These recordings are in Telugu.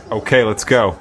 Okay, let's go.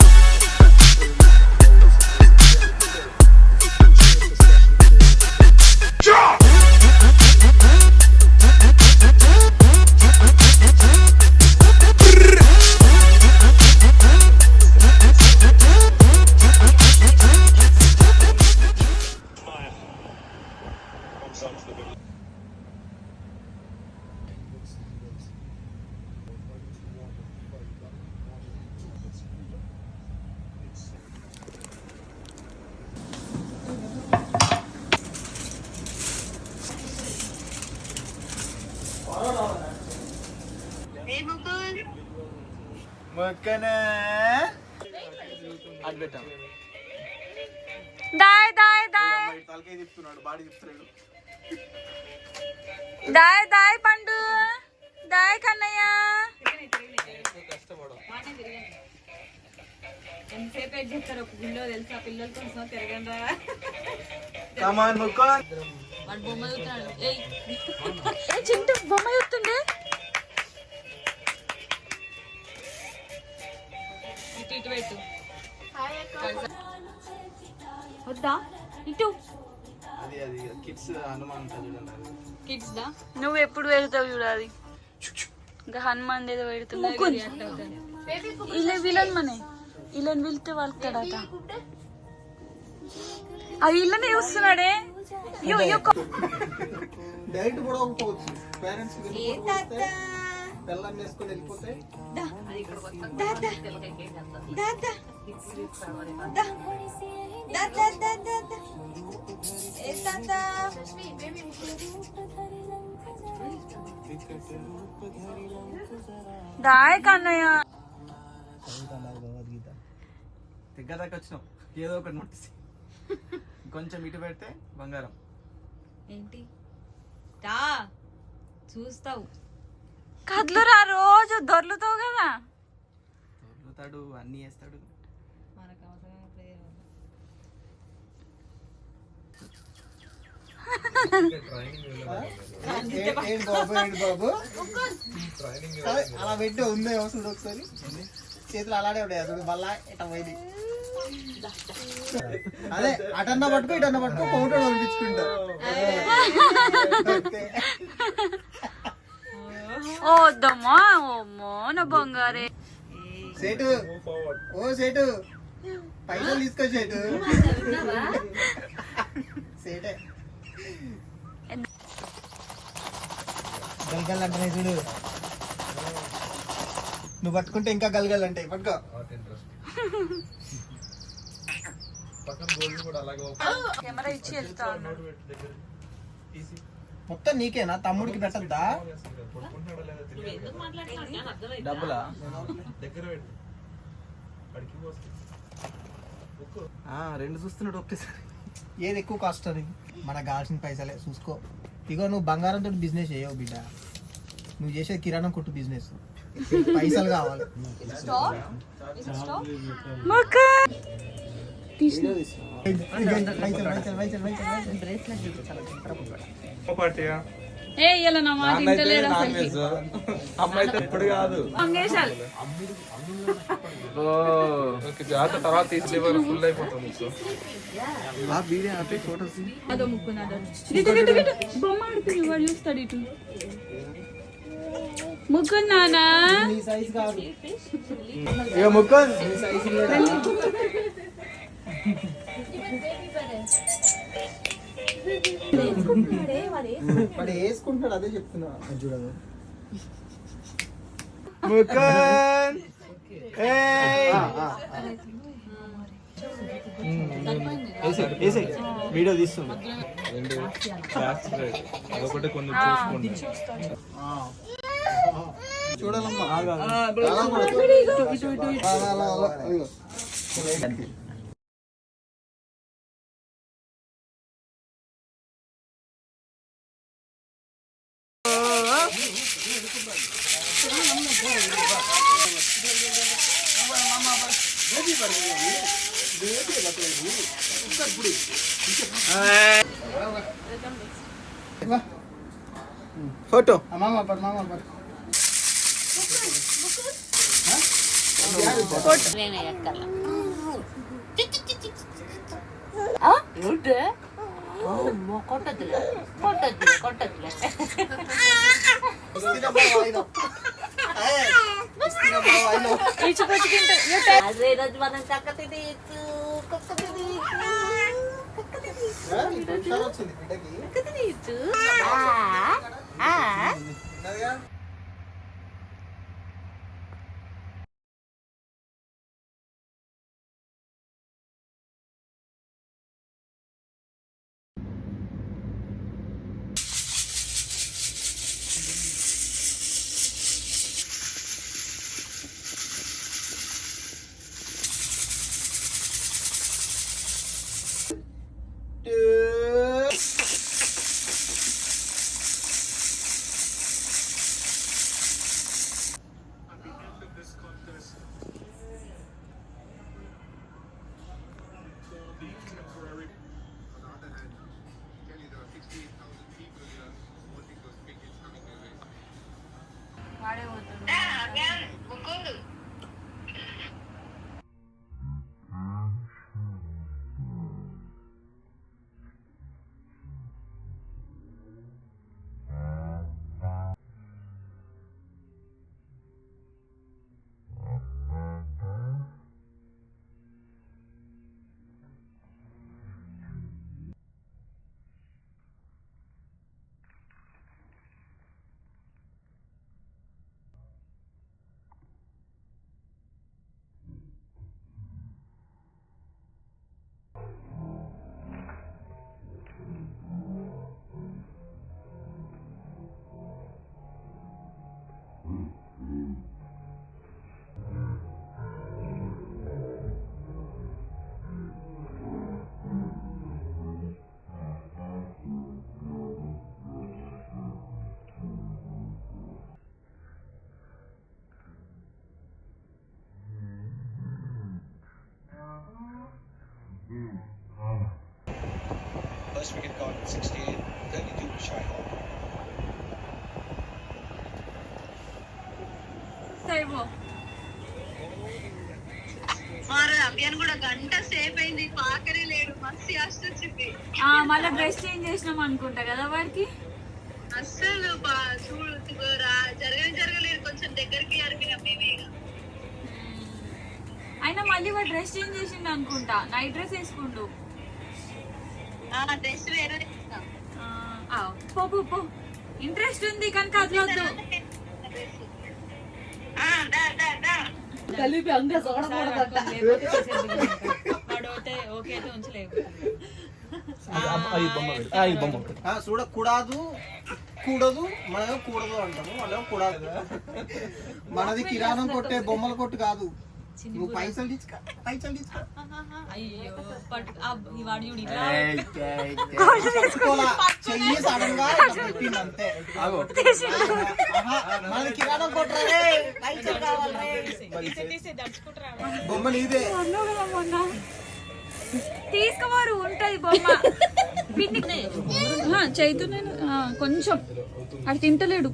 దాయ్ దాయ్ దాయ్ దాయ్ దాయ్ పండు దాయ్ కన్నయ్య ఎంతసేపు ఏం చెప్తారు ఒక గుళ్ళో తెలుసా పిల్లల కోసం తిరగండా వాడు బొమ్మ చూస్తున్నాడు చింటూ బొమ్మ చూస్తుండే ఇటు ఇటు పెట్టు వద్దా ఇటు కిడ్స్ దా నువ్వు ఎప్పుడు పెడతావు చూడాలి ఇంకా హనుమాన్ ఏదో పెడుతున్నావు ఇలా విలన్ మనే ఇలాని వెళ్తే వాళ్ళతాడట అది ఇల్లనే చూస్తున్నాడే డైరెక్ట్ కూడా పోవచ్చు పేరెంట్స్ బెల్లం వేసుకొని వెళ్ళిపోతే దాయ్ కన్నయ్య భగవద్గీత దగ్గర దాకా వచ్చినాం ఏదో ఒకటి నోటీస్ కొంచెం ఇటు పెడితే బంగారం ఏంటి రా చూస్తావు కదులురా రోజు దొర్లుతావు కదా దొరుకుతాడు అన్నీ వేస్తాడు మనకు అవసరం బాబు అలా పెట్టి ఉందే వస్తుంది ఒకసారి చేతులు అలాడే ఉంటాయి అసలు మళ్ళా ఇట్లా పోయింది అదే అటన్నా పట్టుకో ఇటన్నా పట్టుకో ఫోటో పంపించుకుంటా ఓద్దమ్మా ఓమ్మో నా బంగారే సేటు ఓ సేటు పైసలు తీసుకో సేటు సేటే గల్గల్ అంటే చూడు నువ్వు పట్టుకుంటే ఇంకా గల్గల్ అంటాయి పట్టుకో కెమెరా ఇచ్చి వెళ్తా మొత్తం నీకేనా తమ్ముడికి పెట్టద్దా డబ్బులా రెండు చూస్తున్నాడు ఒకటేసారి ఏది ఎక్కువ కాస్ట్ అది మనకు కావాల్సిన పైసలే చూసుకో ఇగో నువ్వు బంగారంతో బిజినెస్ చేయవు బిడ్డ నువ్వు చేసేది కిరాణం కొట్టు బిజినెస్ పైసలు కావాలి ఏ ఇలా నా మాట ఇంటలేడు అసలు అమ్మాయితో ఇప్పుడు కాదు మంగేశాలు తర్వాత తీసుకెళ్ళి ఫుల్ అయిపోతుంది అదో ముక్కున్నాడు ఇటు ఇటు ఇటు బొమ్మ ఆడుతుంది వాడు చూస్తాడు ఇటు ముగ్గు నానా ఇక ముక్కు వాడు వేసుకుంటాడు అదే చెప్తున్నా చూడదు ముక్కన్ వీడియో తీస్తుంది అదొకటి కొంచెం చూసుకోండి చూడాలమ్మా ఫోటో మామ పడు నేనే ఎక్కల కొట్టద్దులే అదే రోజు మనం చక్క తినేయచ్చు తినేయచ్చు First wicket caught 68, 32 to Shai Hall. Abhiyan కూడా గంట సేపు అయింది పాకరే లేడు మస్తు యాస్ట్ వచ్చింది మళ్ళీ డ్రెస్ చేంజ్ చేసినాం అనుకుంటా కదా వాడికి అస్సలు చూడు జరగలేదు కొంచెం దగ్గరికి అరిపినాం మేమే అయినా మళ్ళీ వాడు డ్రెస్ చేంజ్ చేసిండు అనుకుంటా నైట్ డ్రెస్ వేసుకుండు డ్రెస్ వేరే పో ఇంట్రెస్ట్ ఉంది కానీ కదలొద్దు కలిపి అంగ చూడకూడదట వాడోతే ఓకే అయితే ఉంచలేదు చూడకూడదు కూడదు మనం కూడదు అంటాము మనం కూడదు మనది కిరాణం కొట్టే బొమ్మల కొట్టు కాదు నువ్వు పైసలు తీసుకో అయ్యో వాడు చూడు ఇట్లా చెయ్యి సడన్ గా పెట్టింది అంతే మనది కిరాణం కొట్టరే పైసలు కావాలి బొమ్మ నీదే తీసుకోవారు ఉంటది బొమ్మ చైతన్య కొంచెం అది తింటలేడు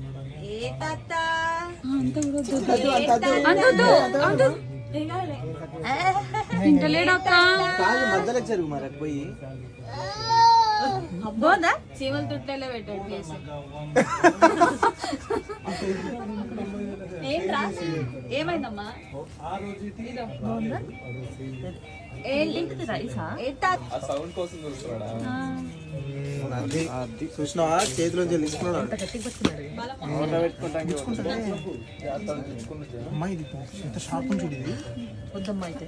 తింటలేడు అక్క మధ్యలో చెరుగు మరి పోయి అబ్బోదా చీమల తుట్టెలో పెట్టాడు కేసు ఏం రాసి ఏమైందమ్మా ఏంటి రైసా ఆ సౌండ్ కోసం చూస్తున్నాడా చూసినావా చేతిలోంచి తీసుకున్నాడు అమ్మా ఇది ఎంత షార్ప్ చూడు ఇది వద్దమ్మా అయితే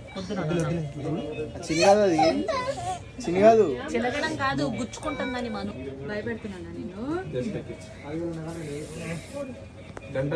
చిన్నగాదు అది చిన్నగాదు చిలగడం కాదు గుచ్చుకుంటుందని మనం భయపెడుతున్నాను నేను గంట